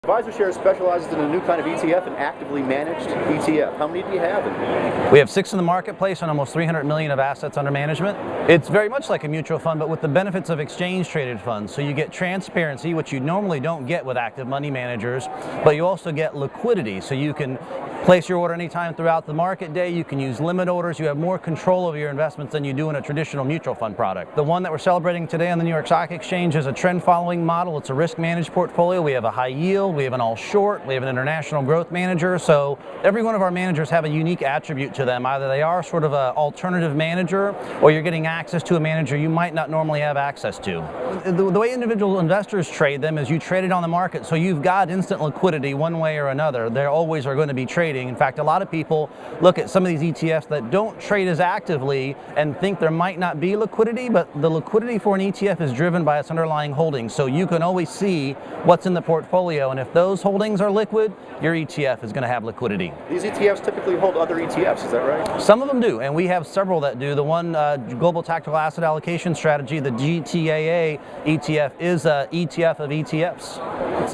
AdvisorShare specializes in a new kind of ETF, an actively managed ETF. How many do you have? We have 6 in the marketplace and almost 300 million of assets under management. It's very much like a mutual fund, but with the benefits of exchange-traded funds. So you get transparency, which you normally don't get with active money managers, but you also get liquidity. So you can place your order anytime throughout the market day. You can use limit orders. You have more control over your investments than you do in a traditional mutual fund product. The one that we're celebrating today on the New York Stock Exchange is a trend-following model. It's a risk-managed portfolio. We have a high yield, we have an all-short, we have an international growth manager. So every one of our managers have a unique attribute to them. Either they are sort of an alternative manager, or you're getting access to a manager you might not normally have access to. The way individual investors trade them is you trade it on the market, so you've got instant liquidity one way or another. They always are going to be trading. In fact, a lot of people look at some of these ETFs that don't trade as actively and think there might not be liquidity, but the liquidity for an ETF is driven by its underlying holdings. So you can always see what's in the portfolio, and if those holdings are liquid, your ETF is going to have liquidity. These ETFs typically hold other ETFs, is that right? Some of them do, and we have several that do. The one Global Tactical Asset Allocation Strategy, the GTAA ETF, is an ETF of ETFs.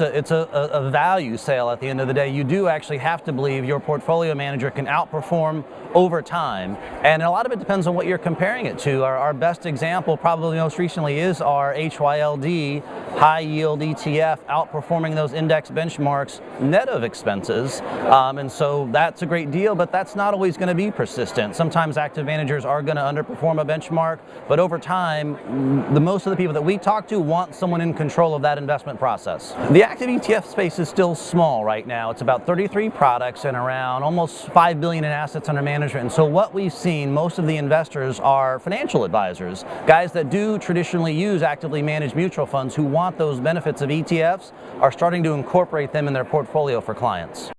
It's a value sale at the end of the day. You do actually have to believe your portfolio manager can outperform over time, and a lot of it depends on what you're comparing it to. Our best example, probably most recently, is our HYLD high yield ETF, outperforming those index benchmarks net of expenses, and so that's a great deal, but that's not always going to be persistent. Sometimes active managers are going to underperform a benchmark, but over time, most of the people that we talk to want someone in control of that investment process. The active ETF space is still small right now. It's about 33 products and around almost $5 billion in assets under management. And so what we've seen, most of the investors are financial advisors, guys that do traditionally use actively managed mutual funds who want those benefits of ETFs, are starting to incorporate them in their portfolio for clients.